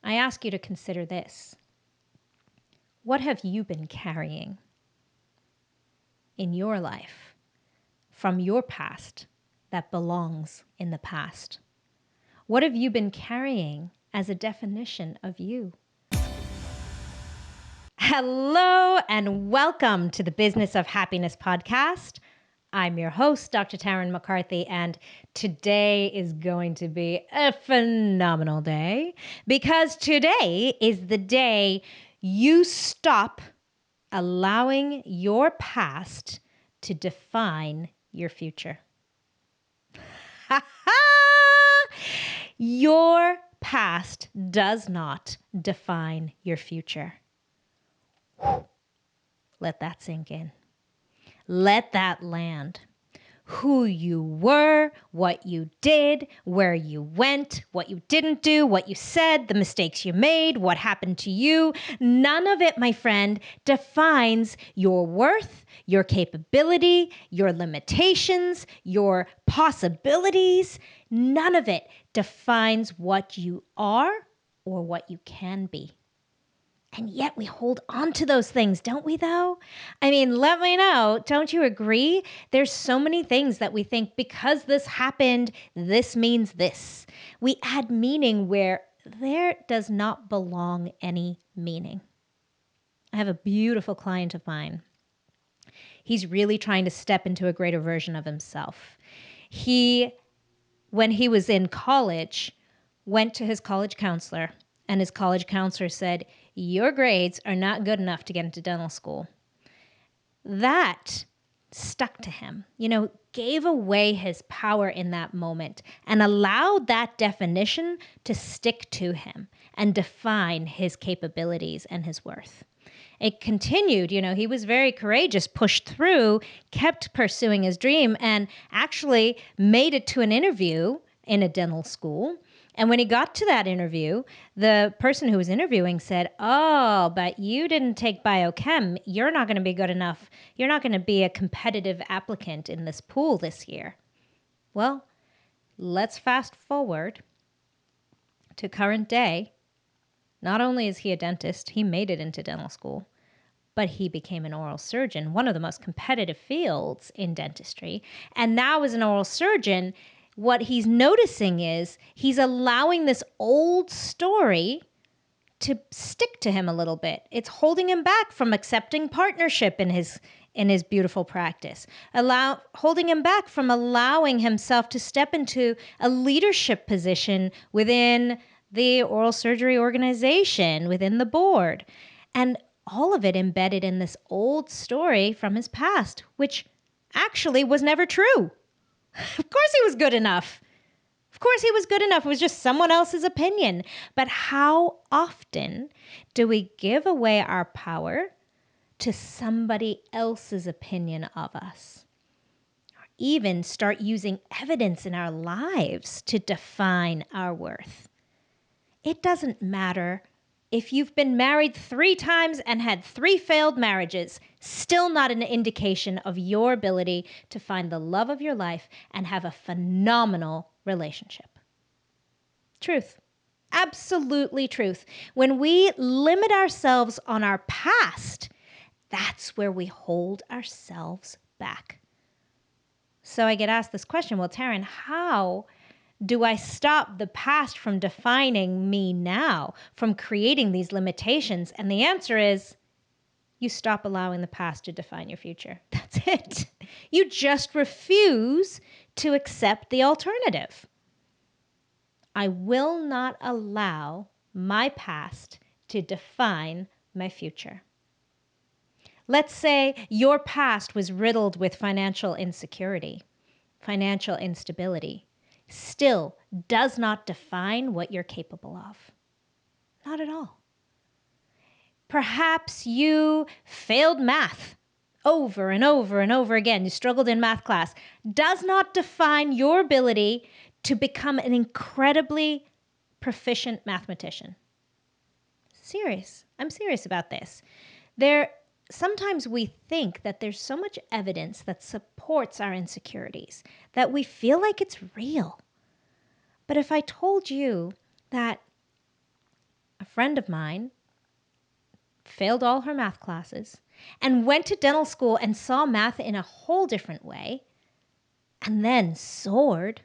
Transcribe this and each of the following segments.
I ask you to consider this. What have you been carrying in your life from your past that belongs in the past? What have you been carrying as a definition of you? Hello and welcome to the Business of Happiness podcast. I'm your host, Dr. Tarryn MacCarthy, and today is going to be a phenomenal day because today is the day you stop allowing your past to define your future. Your past does not define your future. Let that sink in. Let that land. Who you were, what you did, where you went, what you didn't do, what you said, the mistakes you made, what happened to you. None of it, my friend, defines your worth, your capability, your limitations, your possibilities. None of it defines what you are or what you can be. And yet we hold on to those things, don't we, though? I mean, let me know. Don't you agree? There's so many things that we think because this happened, this means this. We add meaning where there does not belong any meaning. I have a beautiful client of mine. He's really trying to step into a greater version of himself. When he was in college, went to his college counselor, and his college counselor said, "Your grades are not good enough to get into dental school." That stuck to him, gave away his power in that moment and allowed that definition to stick to him and define his capabilities and his worth. It continued, he was very courageous, pushed through, kept pursuing his dream, and actually made it to an interview in a dental school. And when he got to that interview, the person who was interviewing said, "Oh, but you didn't take biochem. You're not going to be good enough. You're not going to be a competitive applicant in this pool this year." Well, let's fast forward to current day. Not only is he a dentist, he made it into dental school, but he became an oral surgeon, one of the most competitive fields in dentistry. And now as an oral surgeon, what he's noticing is he's allowing this old story to stick to him a little bit. It's holding him back from accepting partnership in his beautiful practice, holding him back from allowing himself to step into a leadership position within the oral surgery organization, within the board. And all of it embedded in this old story from his past, which actually was never true. Of course he was good enough. Of course he was good enough. It was just someone else's opinion. But how often do we give away our power to somebody else's opinion of us? Or even start using evidence in our lives to define our worth. It doesn't matter if you've been married 3 times and had 3 failed marriages, still not an indication of your ability to find the love of your life and have a phenomenal relationship. Truth. Absolutely truth. When we limit ourselves on our past, that's where we hold ourselves back. So I get asked this question, well, Tarryn, how do I stop the past from defining me now, from creating these limitations? And the answer is, you stop allowing the past to define your future. That's it. You just refuse to accept the alternative. I will not allow my past to define my future. Let's say your past was riddled with financial insecurity, financial instability. Still does not define what you're capable of. Not at all. Perhaps you failed math over and over and over again. You struggled in math class. Does not define your ability to become an incredibly proficient mathematician. I'm serious about this. Sometimes we think that there's so much evidence that supports our insecurities that we feel like it's real. But if I told you that a friend of mine failed all her math classes and went to dental school and saw math in a whole different way and then soared.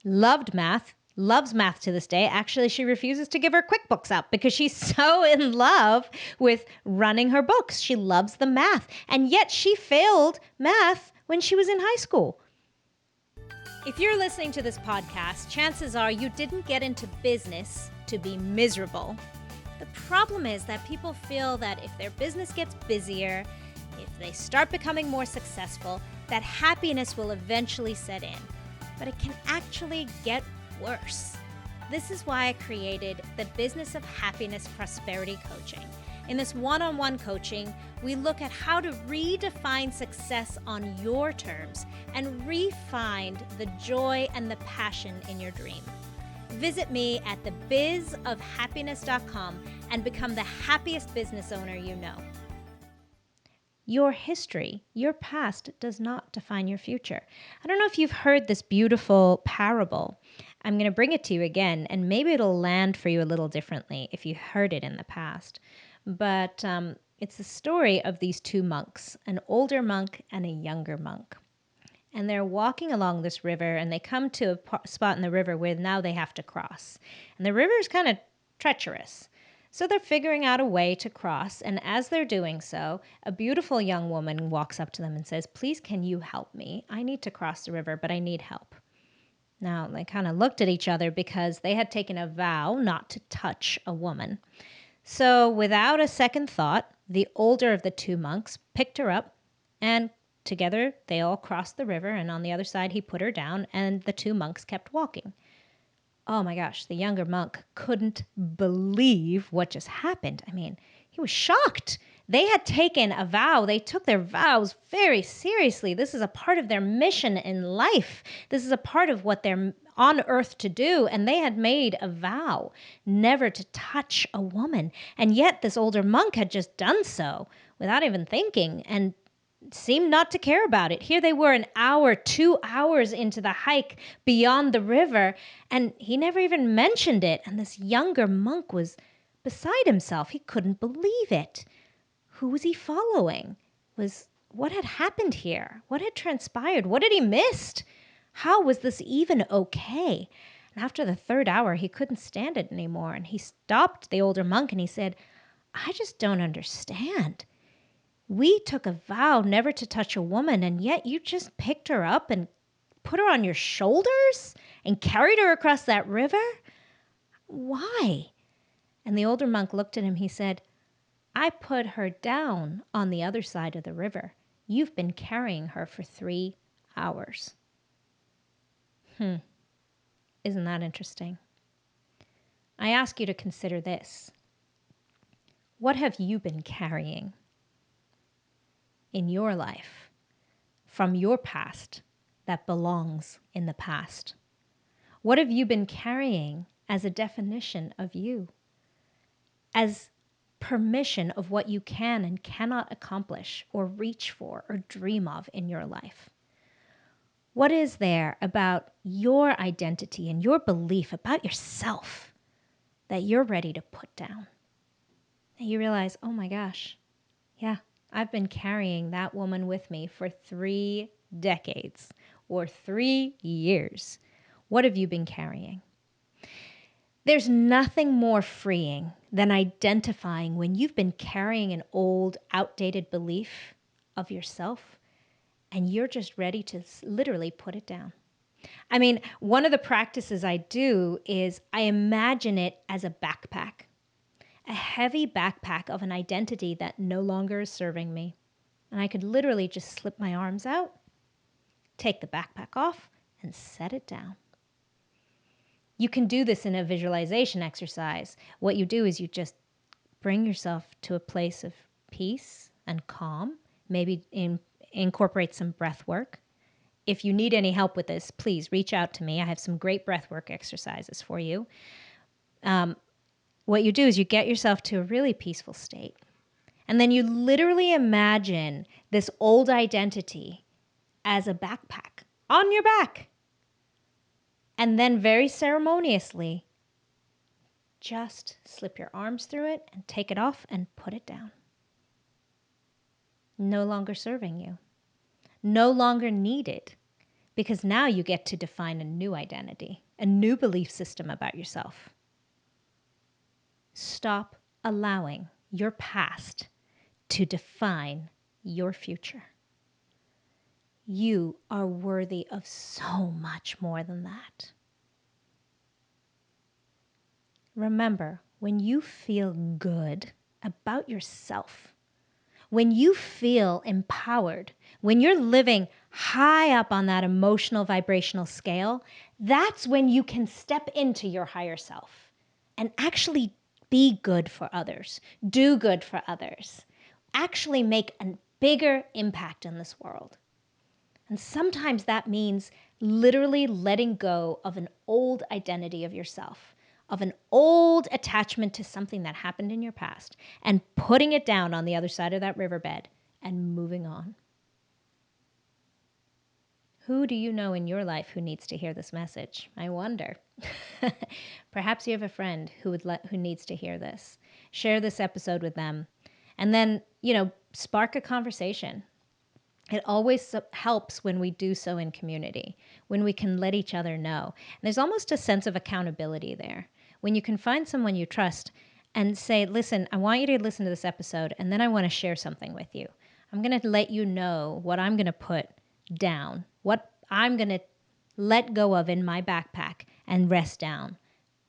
Loved math, loves math to this day. Actually, she refuses to give her QuickBooks up because she's so in love with running her books. She loves the math. And yet she failed math when she was in high school. If you're listening to this podcast, chances are you didn't get into business to be miserable. The problem is that people feel that if their business gets busier, if they start becoming more successful, that happiness will eventually set in. But it can actually get worse. This is why I created the Business of Happiness Prosperity Coaching. In this one-on-one coaching, we look at how to redefine success on your terms and re-find the joy and the passion in your dream. Visit me at thebizofhappiness.com and become the happiest business owner you know. Your history, your past does not define your future. I don't know if you've heard this beautiful parable. I'm going to bring it to you again, and maybe it'll land for you a little differently if you heard it in the past. But it's the story of these two monks, an older monk and a younger monk. And they're walking along this river, and they come to a spot in the river where now they have to cross. And the river is kind of treacherous. So they're figuring out a way to cross, and as they're doing so, a beautiful young woman walks up to them and says, "Please, can you help me? I need to cross the river, but I need help." Now, they kind of looked at each other because they had taken a vow not to touch a woman. So without a second thought, the older of the two monks picked her up, and together they all crossed the river, and on the other side he put her down, and the two monks kept walking. Oh my gosh, the younger monk couldn't believe what just happened. I mean, he was shocked. They had taken a vow. They took their vows very seriously. This is a part of their mission in life. This is a part of what they're on earth to do. And they had made a vow never to touch a woman. And yet this older monk had just done so without even thinking and seemed not to care about it. Here they were an hour, 2 hours into the hike beyond the river, and he never even mentioned it. And this younger monk was beside himself. He couldn't believe it. Who was he following? What had happened here? What had transpired? What had he missed? How was this even okay? And after the third hour, he couldn't stand it anymore, and he stopped the older monk and he said, "I just don't understand. We took a vow never to touch a woman, and yet you just picked her up and put her on your shoulders and carried her across that river? Why?" And the older monk looked at him. He said, "I put her down on the other side of the river. You've been carrying her for 3 hours. Isn't that interesting? I ask you to consider this. What have you been carrying in your life from your past that belongs in the past? What have you been carrying as a definition of you? As permission of what you can and cannot accomplish or reach for or dream of in your life? What is there about your identity and your belief about yourself that you're ready to put down? And you realize, oh my gosh, yeah, I've been carrying that woman with me for 3 decades or 3 years. What have you been carrying? There's nothing more freeing than identifying when you've been carrying an old, outdated belief of yourself and you're just ready to literally put it down. I mean, one of the practices I do is I imagine it as a backpack, a heavy backpack of an identity that no longer is serving me. And I could literally just slip my arms out, take the backpack off, and set it down. You can do this in a visualization exercise. What you do is you just bring yourself to a place of peace and calm, maybe incorporate some breath work. If you need any help with this, please reach out to me. I have some great breath work exercises for you. What you do is you get yourself to a really peaceful state. And then you literally imagine this old identity as a backpack on your back. And then very ceremoniously, just slip your arms through it and take it off and put it down. No longer serving you. No longer needed, because now you get to define a new identity, a new belief system about yourself. Stop allowing your past to define your future. You are worthy of so much more than that. Remember, when you feel good about yourself, when you feel empowered, when you're living high up on that emotional vibrational scale, that's when you can step into your higher self and actually be good for others, do good for others, actually make a bigger impact in this world. And sometimes that means literally letting go of an old identity of yourself, of an old attachment to something that happened in your past, and putting it down on the other side of that riverbed and moving on. Who do you know in your life who needs to hear this message? I wonder. Perhaps you have a friend who needs to hear this. Share this episode with them. And then, spark a conversation. It always helps when we do so in community, when we can let each other know. And there's almost a sense of accountability there. When you can find someone you trust and say, listen, I want you to listen to this episode, and then I want to share something with you. I'm going to let you know what I'm going to put down, what I'm going to let go of in my backpack and rest down,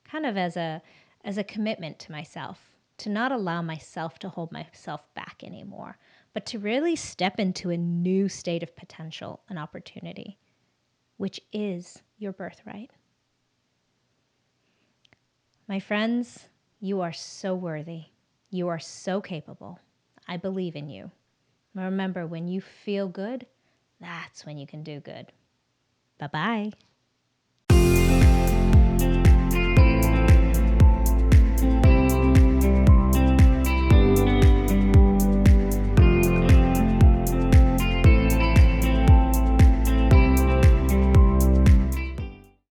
kind of as a commitment to myself, to not allow myself to hold myself back anymore, but to really step into a new state of potential and opportunity, which is your birthright. My friends, you are so worthy. You are so capable. I believe in you. Remember, when you feel good, that's when you can do good. Bye-bye.